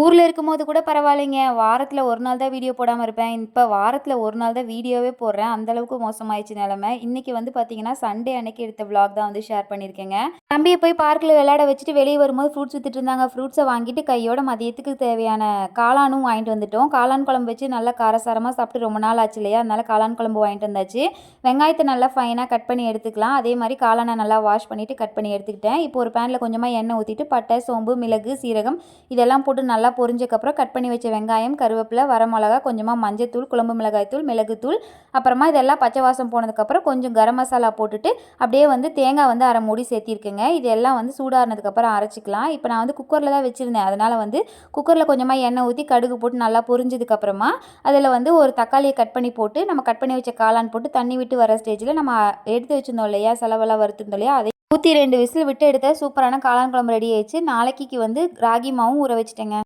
ஊர்ல இருக்கும்போது கூட பரவாயில்லைங்க. வாரத்துல 1 நாள் தான் வீடியோ போடாம இருப்பேன். இப்ப வாரத்துல 1 நாள் தான் வீடியோவே போடுறேன். அந்த அளவுக்கு மோசமாயிருச்சு நெலைமை. இன்னைக்கு வந்து பார்த்தீங்கன்னா, சண்டே அன்னைக்கு எடுத்த விளாக் தான் வந்து ஷேர் பண்ணியிருக்கேங்க. தம்பிய போய் பார்க்ல விளையாட வச்சுட்டு வெளிய வரும்போது ஃப்ரூட்ஸ் வித்துட்டு இருந்தாங்க. ஃப்ரூட்ஸ வாங்கிட்டு கையோட மதியத்துக்கு தேவையான காளானும் வாங்கிட்டு வந்துட்டோம். காளான் குழம்பு வச்சு நல்லா காரசாரமா சாப்பிட்டு ரொம்ப நாள் ஆச்சு இல்லையா? அதனால காளான் குழம்பு வாங்கிட்டு வந்தாச்சு. வெங்காயத்த நல்லா ஃபைனா கட் பண்ணி எடுத்துக்கலாம். அதே மாரி காளான நல்லா வாஷ் பண்ணிட்டு கட் பண்ணி எடுத்துக்கிட்டேன். இப்போ ஒரு பேன்ல கொஞ்சமா எண்ணெய் ஊத்திட்டு பட்டை, சோம்பு, மிளகு, சீரகம் இதெல்லாம் போட்டு நல்லா பொரிஞ்சக்கப்புறம் கட் பண்ணி வச்ச வெங்காயம், கருவேப்பிலை, வரமிளகா, கொஞ்சமா மஞ்சத்தூள், குழம்பு மிளகாய்த்தூள், மிளகுத்தூள், அப்புறமா இதெல்லாம் பச்சை வாசம் போனதுக்கப்புறம் கொஞ்சம் கரம் மசாலா போட்டுட்டு அப்படியே வந்து தேங்காய் வந்து 1/2 மூடி சேர்த்திருக்கேங்க. இது எல்லாம் வந்து சூடாறினதுக்கப்புறம் அரைச்சிக்கலாம். இப்போ நான் வந்து குக்கரில் தான் வச்சுருந்தேன். அதனால் வந்து குக்கரில் கொஞ்சமாக எண்ணெய் ஊற்றி கடுகு போட்டு நல்லா பொரிஞ்சதுக்கப்புறமா அதில் வந்து ஒரு தக்காளியை கட் பண்ணி போட்டு நம்ம கட் பண்ணி வச்ச காளான் போட்டு தண்ணி விட்டு வர ஸ்டேஜில் நம்ம எடுத்து வச்சுருந்தோம் இல்லையா, செலவெல்லாம் வறுத்துருந்தோம் இல்லையா, அதை ஊற்றி 2 விசில் விட்டு எடுத்த சூப்பரான காளான் குழம்பு ரெடி ஆயிடுச்சு. நாளைக்கு வந்து ராகி மாவும் ஊற வச்சுட்டேங்க.